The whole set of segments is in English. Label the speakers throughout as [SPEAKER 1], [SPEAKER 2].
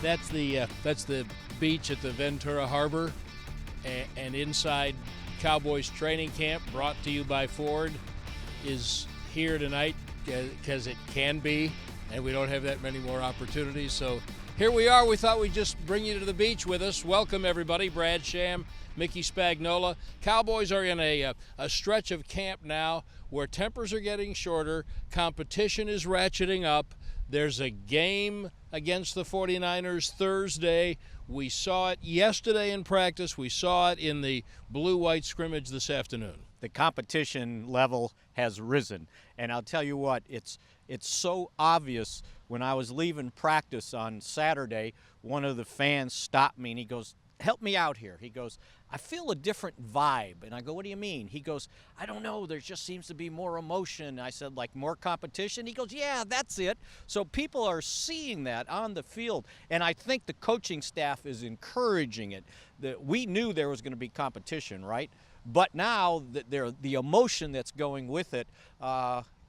[SPEAKER 1] That's the beach at the Ventura Harbor, and inside Cowboys training camp, brought to you by Ford, is here tonight because it can be, and we don't have that many more opportunities. So here we are. We thought we'd just bring you to the beach with us. Welcome, everybody. Brad Sham, Mickey Spagnola. Cowboys are in a stretch of camp now where tempers are getting shorter, competition is ratcheting up. There's a game against the 49ers Thursday. We saw it yesterday in practice. We saw it in the blue-white scrimmage this afternoon.
[SPEAKER 2] The competition level has risen. And I'll tell you what, it's so obvious. When I was leaving practice on Saturday, one of the fans stopped me and he goes, "Help me out here." He goes, "I feel a different vibe." And I go, "What do you mean?" He goes, "I don't know, there just seems to be more emotion." I said, "Like more competition?" He goes, "Yeah, that's it." So people are seeing that on the field, and I think the coaching staff is encouraging it. We knew there was going to be competition, right? But now the emotion that's going with it,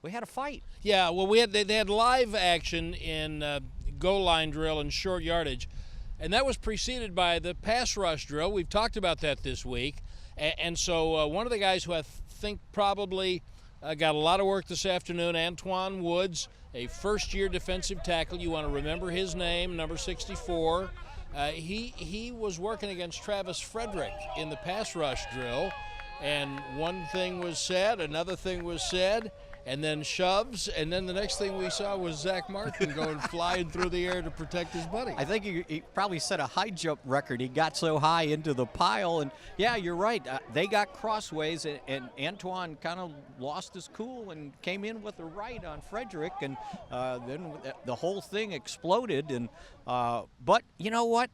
[SPEAKER 2] we had a fight.
[SPEAKER 1] Yeah, well, they had live action in goal line drill and short yardage. And that was preceded by the pass rush drill. We've talked about that this week. And so one of the guys who I think probably got a lot of work this afternoon, Antoine Woods, a first-year defensive tackle. You want to remember his name, number 64. He was working against Travis Frederick in the pass rush drill. And one thing was said, another thing was said, and then shoves, and then the next thing we saw was Zach Martin going flying through the air to protect his buddy.
[SPEAKER 2] I think he probably set a high jump record. He got so high into the pile, and yeah, you're right. They got crossways, and Antoine kind of lost his cool and came in with a right on Frederick, and then the whole thing exploded. And but you know what?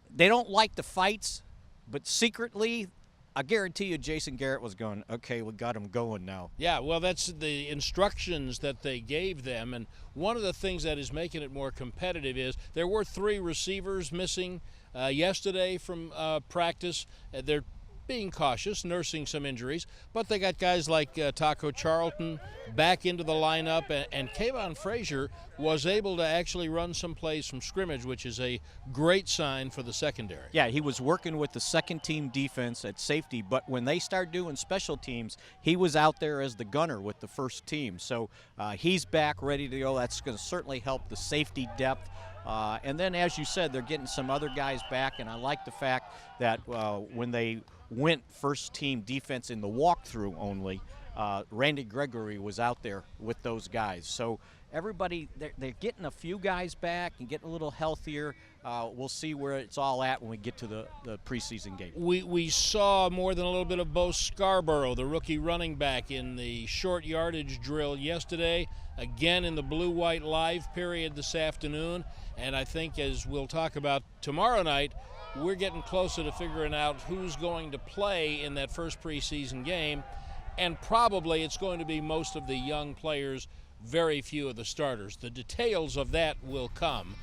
[SPEAKER 2] They don't like the fights, but secretly, I guarantee you Jason Garrett was going, "Okay, we got him going now."
[SPEAKER 1] Yeah, well, that's the instructions that they gave them, and one of the things that is making it more competitive is there were 3 receivers missing yesterday from practice. They're being cautious, nursing some injuries, but they got guys like Taco Charlton back into the lineup, and Kayvon Frazier was able to actually run some plays from scrimmage, which is a great sign for the secondary.
[SPEAKER 2] Yeah, he was working with the second-team defense at safety, but when they start doing special teams, he was out there as the gunner with the first team. So he's back, ready to go. That's going to certainly help the safety depth. And then, as you said, they're getting some other guys back, and I like the fact that when they went first-team defense in the walkthrough only, Randy Gregory was out there with those guys. So everybody, they're getting a few guys back and getting a little healthier. We'll see where it's all at when we get to the preseason game.
[SPEAKER 1] We saw more than a little bit of Bo Scarborough, the rookie running back, in the short yardage drill yesterday, again in the blue-white live period this afternoon. And I think, as we'll talk about tomorrow night, we're getting closer to figuring out who's going to play in that first preseason game. And probably it's going to be most of the young players, very few of the starters. The details of that will come.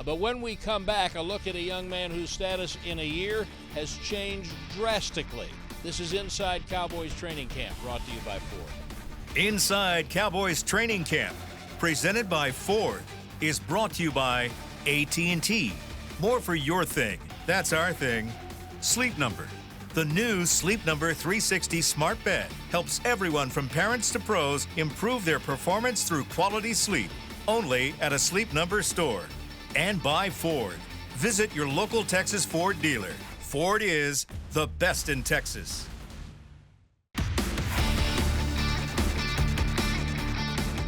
[SPEAKER 1] But when we come back, a look at a young man whose status in a year has changed drastically. This is Inside Cowboys Training Camp, brought to you by Ford.
[SPEAKER 3] Inside Cowboys Training Camp, presented by Ford, is brought to you by AT&T. More for your thing. That's our thing. Sleep Number. The new Sleep Number 360 smart bed helps everyone from parents to pros improve their performance through quality sleep. Only at a Sleep Number store. And by Ford. Visit your local Texas Ford dealer. Ford is the best in Texas.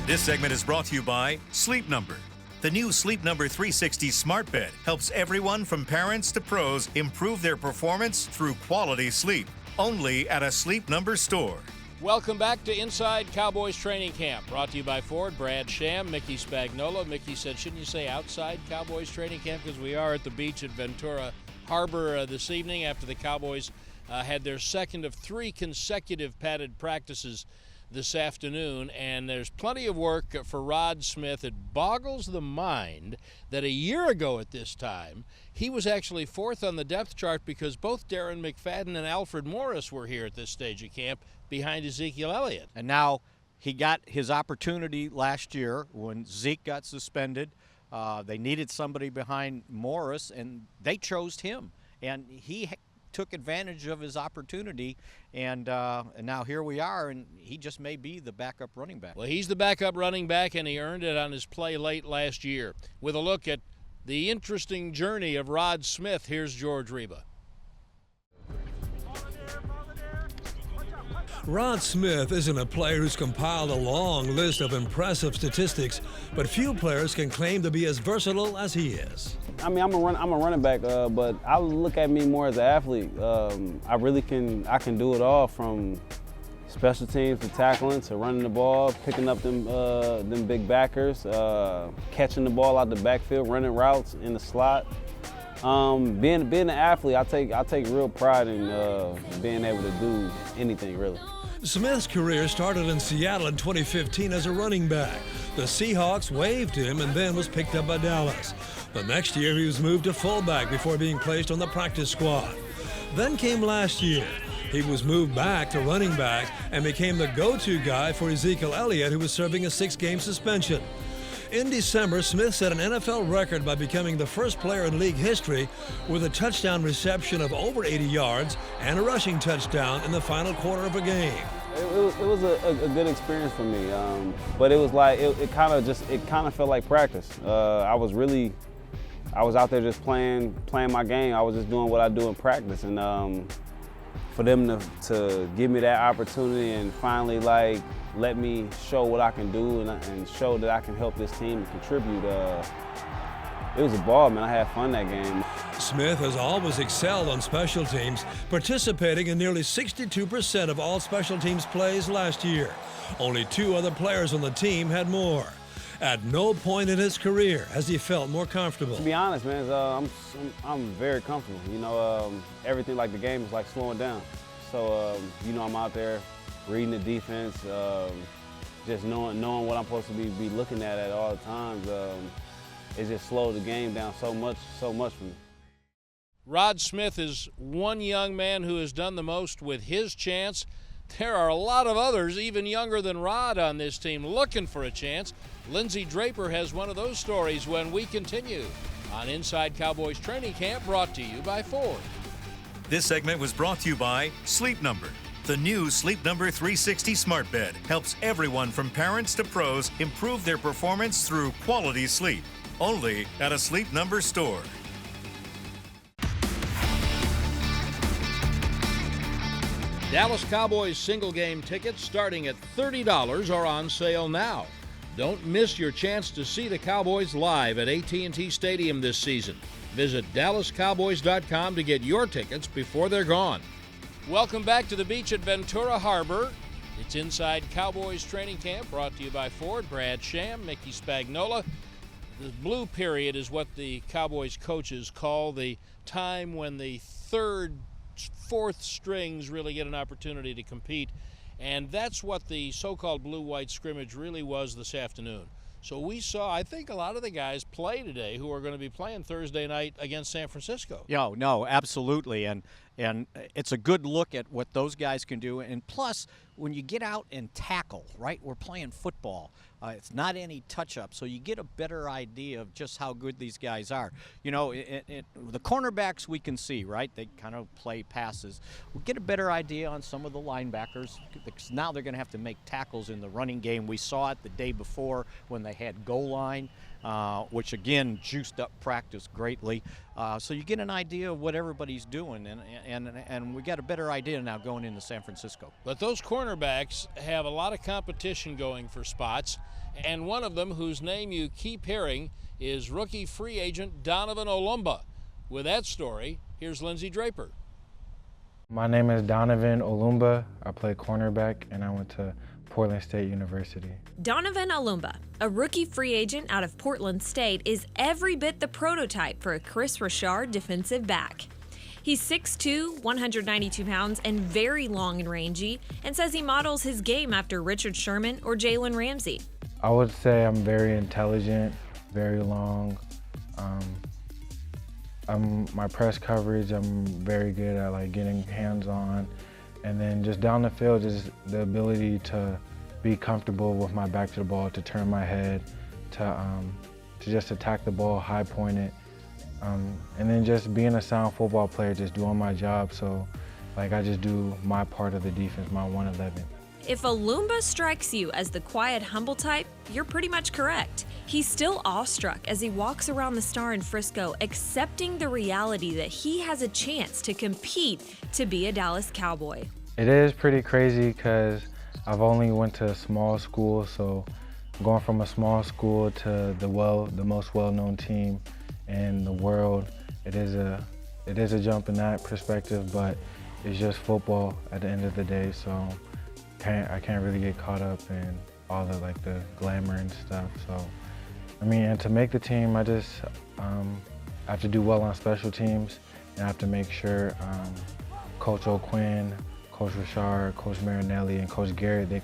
[SPEAKER 3] This segment is brought to you by Sleep Number. The new Sleep Number 360 smart bed helps everyone from parents to pros improve their performance through quality sleep. Only at a Sleep Number store.
[SPEAKER 1] Welcome back to Inside Cowboys Training Camp, brought to you by Ford. Brad Sham, Mickey Spagnola. Mickey said, shouldn't you say outside Cowboys Training Camp? Because we are at the beach at Ventura Harbor this evening after the Cowboys had their second of 3 consecutive padded practices this afternoon, and there's plenty of work for Rod Smith. It boggles the mind that a year ago at this time, he was actually 4th on the depth chart because both Darren McFadden and Alfred Morris were here at this stage of camp behind Ezekiel Elliott.
[SPEAKER 2] And now he got his opportunity last year when Zeke got suspended. They needed somebody behind Morris, and they chose him. And he took advantage of his opportunity, and now here we are, and he just may be the backup running back.
[SPEAKER 1] Well, he's the backup running back, and he earned it on his play late last year. With a look at the interesting journey of Rod Smith, here's George Reba.
[SPEAKER 4] Rod Smith isn't a player who's compiled a long list of impressive statistics, but few players can claim to be as versatile as he is.
[SPEAKER 5] I mean, I'm a running back, but I look at me more as an athlete. I can do it all, from special teams to tackling to running the ball, picking up them big backers, catching the ball out the backfield, running routes in the slot. Being an athlete, I take real pride in being able to do anything, really.
[SPEAKER 4] Smith's career started in Seattle in 2015 as a running back. The Seahawks waived him and then was picked up by Dallas. The next year he was moved to fullback before being placed on the practice squad. Then came last year. He was moved back to running back and became the go-to guy for Ezekiel Elliott, who was serving a 6-game suspension. In December, Smith set an NFL record by becoming the first player in league history with a touchdown reception of over 80 yards and a rushing touchdown in the final quarter of a game.
[SPEAKER 5] It was a good experience for me, but it was like it kind of felt like practice. I was out there just playing my game. I was just doing what I do in practice, and for them to give me that opportunity and finally let me show what I can do and show that I can help this team and contribute. It was a ball, man. I had fun that game.
[SPEAKER 4] Smith has always excelled on special teams, participating in nearly 62% of all special teams plays last year. Only 2 other players on the team had more. At no point in his career has he felt more comfortable.
[SPEAKER 5] To be honest, man, I'm very comfortable. You know, everything like the game is like slowing down. So, you know, I'm out there reading the defense, just knowing what I'm supposed to be looking at all the times. It just slowed the game down so much for me.
[SPEAKER 1] Rod Smith is one young man who has done the most with his chance. There are a lot of others, even younger than Rod, on this team looking for a chance. Lindsey Draper has one of those stories when we continue on Inside Cowboys Training Camp, brought to you by Ford.
[SPEAKER 3] This segment was brought to you by Sleep Number. The new Sleep Number 360 Smart Bed helps everyone from parents to pros improve their performance through quality sleep. Only at a Sleep Number store.
[SPEAKER 1] Dallas Cowboys single game tickets starting at $30 are on sale now. Don't miss your chance to see the Cowboys live at AT&T Stadium this season. Visit DallasCowboys.com to get your tickets before they're gone. Welcome back to the beach at Ventura Harbor. It's Inside Cowboys Training Camp, brought to you by Ford. Brad Sham, Mickey Spagnola. The blue period is what the Cowboys coaches call the time when the third, fourth strings really get an opportunity to compete. And that's what the so-called blue-white scrimmage really was this afternoon. So we saw, I think, a lot of the guys play today who are going to be playing Thursday night against San Francisco.
[SPEAKER 2] Yeah, no, absolutely. And it's a good look at what those guys can do. And plus, when you get out and tackle, right, we're playing football. It's not any touch-up, so you get a better idea of just how good these guys are. You know, the cornerbacks we can see, right? They kind of play passes. We'll get a better idea on some of the linebackers, because now they're going to have to make tackles in the running game. We saw it the day before when they had goal line, which, again, juiced up practice greatly. So you get an idea of what everybody's doing, and we got a better idea now going into San Francisco.
[SPEAKER 1] But those cornerbacks have a lot of competition going for spots, and one of them, whose name you keep hearing, is rookie free agent Donovan Olumba. With that story, here's Lindsey Draper.
[SPEAKER 6] My name is Donovan Olumba. I play cornerback, and I went to Portland State University.
[SPEAKER 7] Donovan Olumba, a rookie free agent out of Portland State, is every bit the prototype for a Chris Rashard defensive back. He's 6'2", 192 pounds, and very long and rangy, and says he models his game after Richard Sherman or Jalen Ramsey.
[SPEAKER 6] I would say I'm very intelligent, very long. My press coverage, I'm very good at getting hands-on. And then just down the field, just the ability to be comfortable with my back to the ball, to turn my head, to to just attack the ball, high point it, and then just being a sound football player, just doing my job. So, like, I just do my part of the defense, my 111.
[SPEAKER 7] If Olumba strikes you as the quiet, humble type, you're pretty much correct. He's still awestruck as he walks around the Star in Frisco, accepting the reality that he has a chance to compete to be a Dallas Cowboy.
[SPEAKER 6] It is pretty crazy because I've only went to a small school, so going from a small school to the most well-known team in the world, it is a jump in that perspective, but it's just football at the end of the day, so I can't really get caught up in all the glamour and stuff. So, I mean, and to make the team, I just have to do well on special teams, and I have to make sure Coach O'Quinn, Coach Rashard, Coach Marinelli, and Coach Garrett, they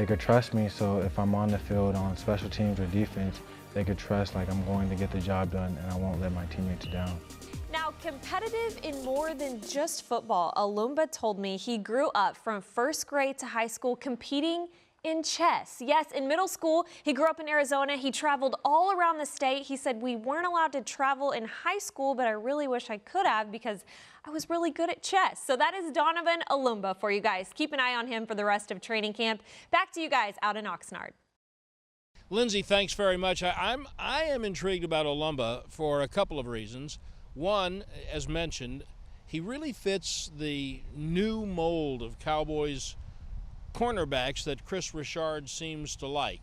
[SPEAKER 6] could trust me. So if I'm on the field on special teams or defense, they could trust like I'm going to get the job done and I won't let my teammates down.
[SPEAKER 7] Now, competitive in more than just football, Olumba told me he grew up from first grade to high school competing in chess. Yes, in middle school, he grew up in Arizona. He traveled all around the state. He said, we weren't allowed to travel in high school, but I really wish I could have because I was really good at chess. So that is Donovan Olumba for you guys. Keep an eye on him for the rest of training camp. Back to you guys out in Oxnard.
[SPEAKER 1] Lindsay, thanks very much. I am intrigued about Olumba for a couple of reasons. One, as mentioned, he really fits the new mold of Cowboys cornerbacks that Chris Rashard seems to like.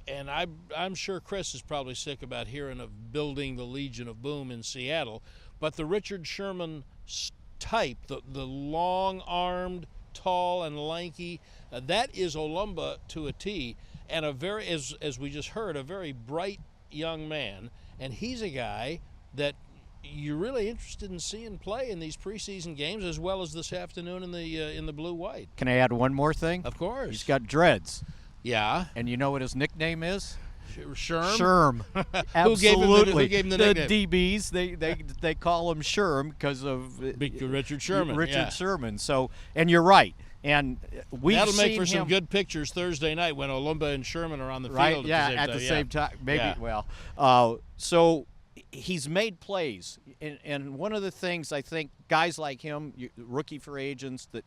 [SPEAKER 1] And I'm sure Chris is probably sick about hearing of building the Legion of Boom in Seattle. But the Richard Sherman type, the long-armed, tall and lanky, that is Olumba to a T. And a very, as we just heard, a very bright young man. And he's a guy that you're really interested in seeing play in these preseason games, as well as this afternoon in the blue-white.
[SPEAKER 2] Can I add one more thing?
[SPEAKER 1] Of course.
[SPEAKER 2] He's got dreads.
[SPEAKER 1] Yeah.
[SPEAKER 2] And you know what his nickname is?
[SPEAKER 1] Sherm?
[SPEAKER 2] Sherm.
[SPEAKER 1] Who gave him the nickname?
[SPEAKER 2] The DBs, they call him Sherm because of
[SPEAKER 1] Richard Sherman.
[SPEAKER 2] Richard Sherman. So, and you're right. And
[SPEAKER 1] that'll make for some good pictures Thursday night when Olumba and Sherman are on the field
[SPEAKER 2] at the same time. Maybe. Well, so he's made plays, and one of the things I think guys like him, rookie free agents, that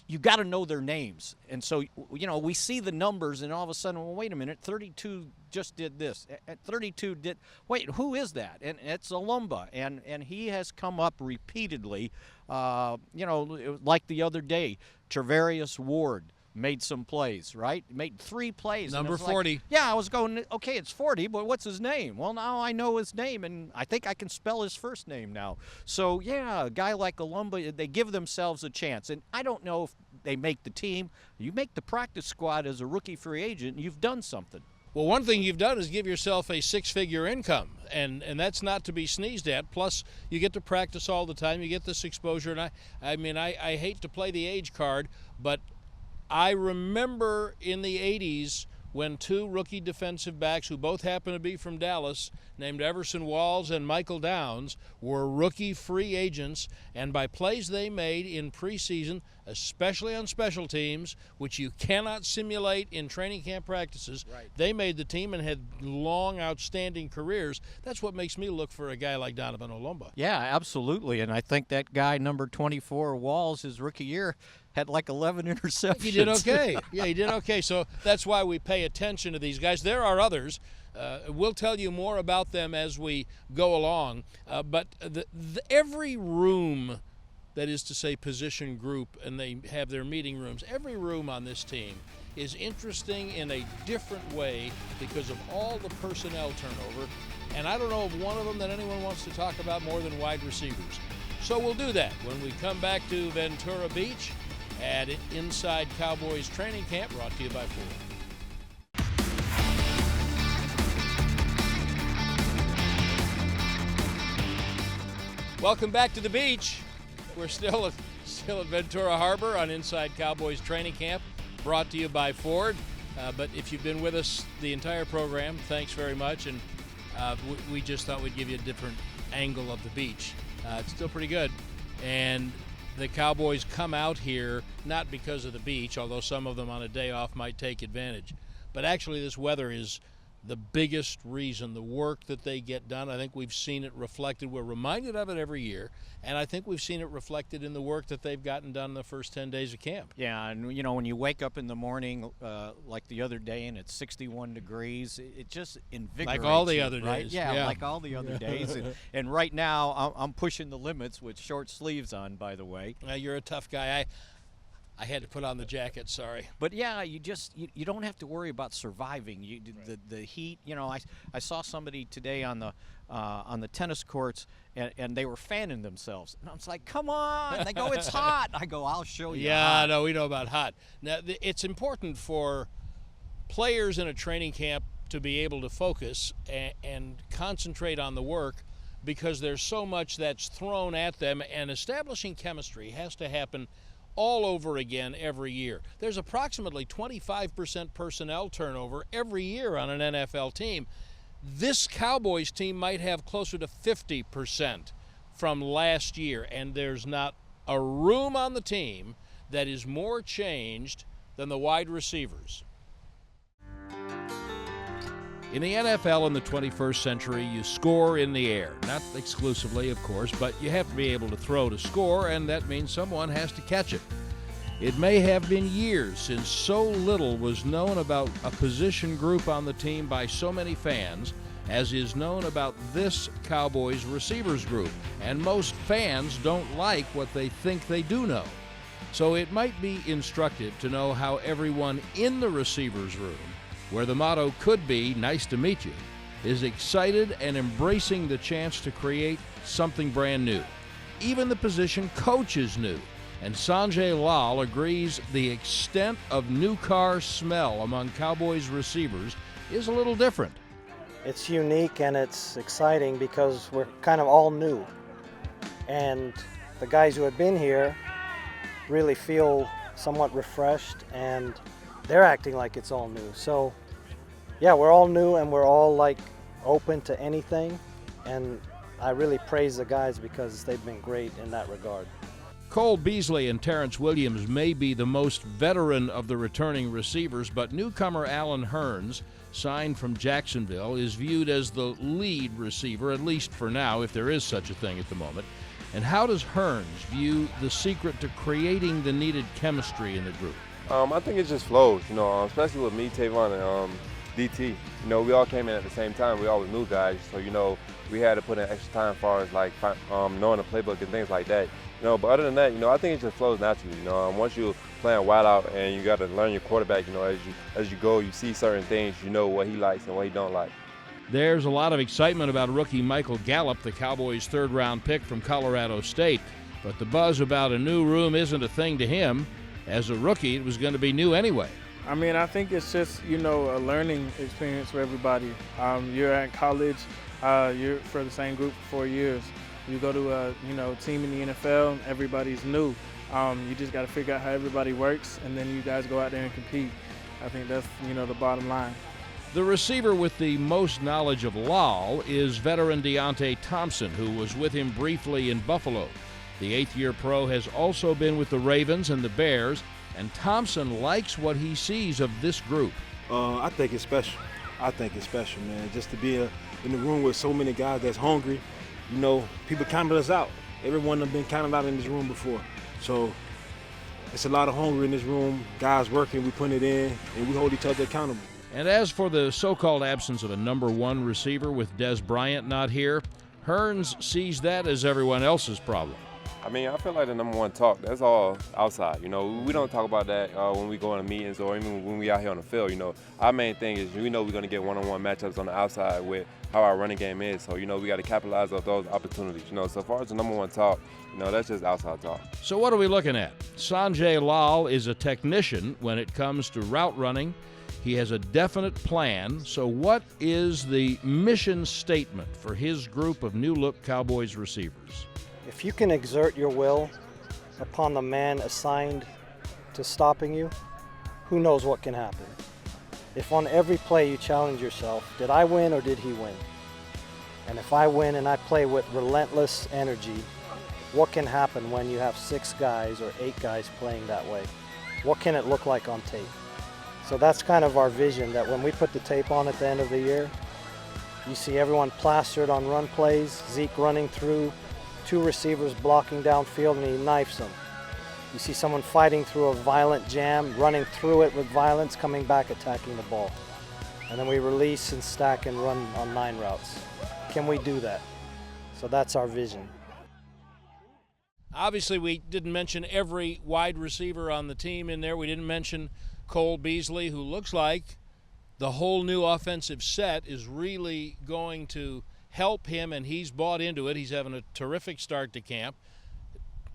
[SPEAKER 2] you got to know their names. And so, we see the numbers, and all of a sudden, well, wait a minute, 32 just did this. At 32 did, wait, who is that? And it's Olumba, and he has come up repeatedly. Like the other day, Travarius Ward made some plays, right? Made 3 plays.
[SPEAKER 1] Number 40.
[SPEAKER 2] I was going, okay, it's 40, but what's his name? Well, now I know his name, and I think I can spell his first name now. So, a guy like Olumba, they give themselves a chance. And I don't know if they make the team. You make the practice squad as a rookie free agent, you've done something.
[SPEAKER 1] Well, one thing you've done is give yourself a 6-figure income, and that's not to be sneezed at. Plus, you get to practice all the time. You get this exposure, and I hate to play the age card, but I remember in the 80s when 2 rookie defensive backs, who both happen to be from Dallas, named Everson Walls and Michael Downs, were rookie free agents, and by plays they made in preseason, especially on special teams, which you cannot simulate in training camp practices, they made the team and had long, outstanding careers. That's what makes me look for a guy like Donovan Olumba.
[SPEAKER 2] Yeah, absolutely, and I think that guy, number 24, Walls, his rookie year, had like 11 interceptions.
[SPEAKER 1] He did okay. Yeah, he did okay. So that's why we pay attention to these guys. There are others. We'll tell you more about them as we go along. But every room, that is to say position group, and they have their meeting rooms, every room on this team is interesting in a different way because of all the personnel turnover. And I don't know of one of them that anyone wants to talk about more than wide receivers. So we'll do that when we come back to Ventura Beach at Inside Cowboys Training Camp, brought to you by Ford. Welcome back to the beach. We're still at Ventura Harbor on Inside Cowboys Training Camp, brought to you by Ford. But if you've been with us the entire program, thanks very much. And we just thought we'd give you a different angle of the beach. It's still pretty good. And the Cowboys come out here not because of the beach, although some of them on a day off might take advantage. But actually this weather is the biggest reason, the work that they get done. I think we've seen it reflected. We're reminded of it every year, and I think we've seen it reflected in the work that they've gotten done in the first 10 days of camp.
[SPEAKER 2] Yeah, and you know, when you wake up in the morning like the other day and it's 61 degrees, it just invigorates
[SPEAKER 1] like all the
[SPEAKER 2] you,
[SPEAKER 1] other
[SPEAKER 2] right?
[SPEAKER 1] days.
[SPEAKER 2] Yeah, like all the other days. And right now, I'm pushing the limits with short sleeves on, by the way.
[SPEAKER 1] You're a tough guy. I had to put on the jacket, sorry.
[SPEAKER 2] But yeah, you don't have to worry about surviving. The heat. You know, I saw somebody today on the tennis courts, and they were fanning themselves. And I was like, come on. They go, it's hot. I go, I'll show you.
[SPEAKER 1] Yeah,
[SPEAKER 2] hot.
[SPEAKER 1] no, we know about hot. Now, it's important for players in a training camp to be able to focus and concentrate on the work, because there's so much that's thrown at them, and establishing chemistry has to happen all over again every year. There's approximately 25% personnel turnover every year on an NFL team. This Cowboys team might have closer to 50% from last year, and there's not a room on the team that is more changed than the wide receivers. In the NFL in the 21st century, you score in the air. Not exclusively, of course, but you have to be able to throw to score, and that means someone has to catch it. It may have been years since so little was known about a position group on the team by so many fans as is known about this Cowboys receivers group, and most fans don't like what they think they do know. So it might be instructive to know how everyone in the receivers room, where the motto could be, nice to meet you, is excited and embracing the chance to create something brand new. Even the position coach is new, and Sanjay Lal agrees the extent of new car smell among Cowboys receivers is a little different.
[SPEAKER 8] It's unique and it's exciting because we're kind of all new. And the guys who have been here really feel somewhat refreshed, and they're acting like it's all new. So yeah, we're all new and we're all like open to anything, and I really praise the guys because they've been great in that regard.
[SPEAKER 1] Cole Beasley and Terrence Williams may be the most veteran of the returning receivers, but newcomer Alan Hearns, signed from Jacksonville, is viewed as the lead receiver, at least for now, if there is such a thing at the moment. And how does Hearns view the secret to creating the needed chemistry in the group?
[SPEAKER 9] I think it just flows, especially with me, Tavon, and DT. We all came in at the same time. We all were new guys, so, we had to put in extra time as far as, like, knowing the playbook and things like that. But other than that, I think it just flows naturally. Once you're playing wide out and you got to learn your quarterback, as you go, you see certain things, what he likes and what he don't like.
[SPEAKER 1] There's a lot of excitement about rookie Michael Gallup, the Cowboys' third-round pick from Colorado State. But the buzz about a new room isn't a thing to him. As a rookie, it was going to be new anyway.
[SPEAKER 10] I mean, I think it's just, a learning experience for everybody. You're at college, you're for the same group for 4 years. You go to a, team in the NFL, everybody's new. You just got to figure out how everybody works, and then you guys go out there and compete. I think that's, the bottom line.
[SPEAKER 1] The receiver with the most knowledge of Lal is veteran Deonte Thompson, who was with him briefly in Buffalo. The eighth-year pro has also been with the Ravens and the Bears, and Thompson likes what he sees of this group.
[SPEAKER 11] I think it's special. Man. Just to be in the room with so many guys that's hungry. People counted us out. Everyone has been counted out in this room before. So it's a lot of hunger in this room. Guys working, we put it in, and we hold each other accountable.
[SPEAKER 1] And as for the so-called absence of a number one receiver with Des Bryant not here, Hearns sees that as everyone else's problem.
[SPEAKER 9] I mean, I feel like the number one talk, that's all outside. We don't talk about that when we go into meetings or even when we out here on the field. Our main thing is we're going to get one-on-one matchups on the outside with how our running game is. So, we got to capitalize on those opportunities. So far as the number one talk, that's just outside talk.
[SPEAKER 1] So what are we looking at? Sanjay Lal is a technician when it comes to route running. He has a definite plan. So what is the mission statement for his group of new-look Cowboys receivers?
[SPEAKER 8] If you can exert your will upon the man assigned to stopping you, who knows what can happen? If on every play you challenge yourself, did I win or did he win? And if I win and I play with relentless energy, what can happen when you have 6 guys or 8 guys playing that way? What can it look like on tape? So that's kind of our vision, that when we put the tape on at the end of the year, you see everyone plastered on run plays, Zeke running through, 2 receivers blocking downfield, and he knifes them. You see someone fighting through a violent jam, running through it with violence, coming back, attacking the ball. And then we release and stack and run on 9 routes. Can we do that? So that's our vision.
[SPEAKER 1] Obviously, we didn't mention every wide receiver on the team in there. We didn't mention Cole Beasley, who looks like the whole new offensive set is really going to help him, and he's bought into it. He's having a terrific start to camp.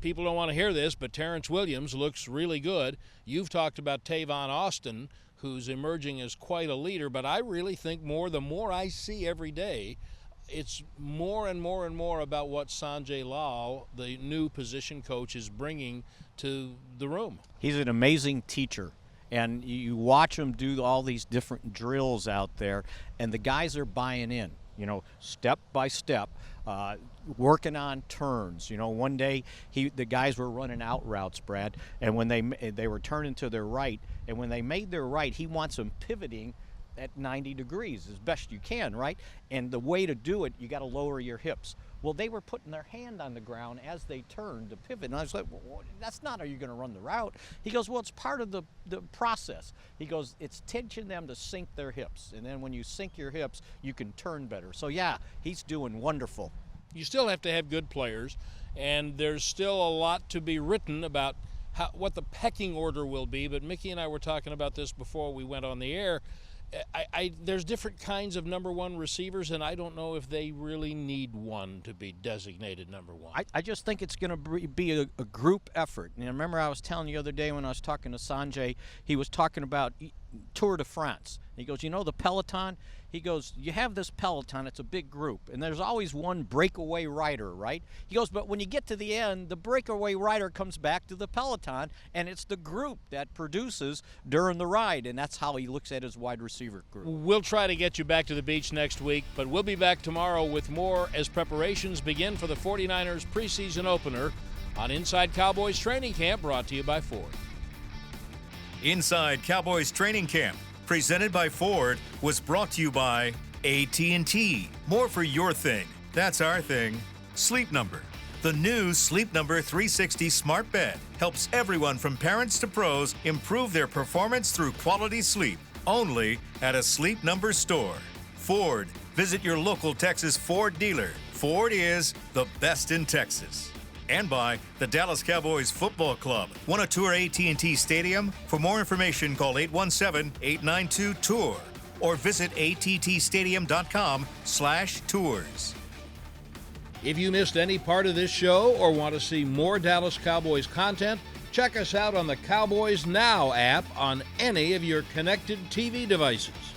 [SPEAKER 1] People don't want to hear this, but Terrence Williams looks really good. You've talked about Tavon Austin, who's emerging as quite a leader, but I really think the more I see every day, it's more and more and more about what Sanjay Lal, the new position coach, is bringing to the room.
[SPEAKER 2] He's an amazing teacher. And you watch him do all these different drills out there, and the guys are buying in, step by step, working on turns. One day the guys were running out routes, Brad, and when they were turning to their right, and when they made their right, he wants them pivoting at 90 degrees as best you can, right? And the way to do it, you got to lower your hips. Well, they were putting their hand on the ground as they turned to pivot. And I was like, well, that's not how you're going to run the route. He goes, well, it's part of the process. He goes, it's teaching them to sink their hips. And then when you sink your hips, you can turn better. So, yeah, he's doing wonderful.
[SPEAKER 1] You still have to have good players, and there's still a lot to be written about what the pecking order will be. But Mickey and I were talking about this before we went on the air. There's different kinds of number 1 receivers, and I don't know if they really need one to be designated number 1.
[SPEAKER 2] I just think it's going to be a group effort. And I remember I was telling you the other day when I was talking to Sanjay, he was talking about Tour de France. He goes, the Peloton? He goes, you have this Peloton, it's a big group, and there's always one breakaway rider, right? He goes, but when you get to the end, the breakaway rider comes back to the Peloton, and it's the group that produces during the ride, and that's how he looks at his wide receiver group.
[SPEAKER 1] We'll try to get you back to the beach next week, but we'll be back tomorrow with more as preparations begin for the 49ers preseason opener on Inside Cowboys Training Camp, brought to you by Ford.
[SPEAKER 3] Inside Cowboys Training Camp, presented by Ford, was brought to you by AT&T. More for your thing. That's our thing. Sleep Number. The new Sleep Number 360 smart bed helps everyone from parents to pros improve their performance through quality sleep. Only at a Sleep Number store. Ford. Visit your local Texas Ford dealer. Ford is the best in Texas. And by the Dallas Cowboys Football Club. Want to tour AT&T Stadium? For more information, call 817-892-TOUR or visit attstadium.com/tours.
[SPEAKER 1] If you missed any part of this show or want to see more Dallas Cowboys content, check us out on the Cowboys Now app on any of your connected TV devices.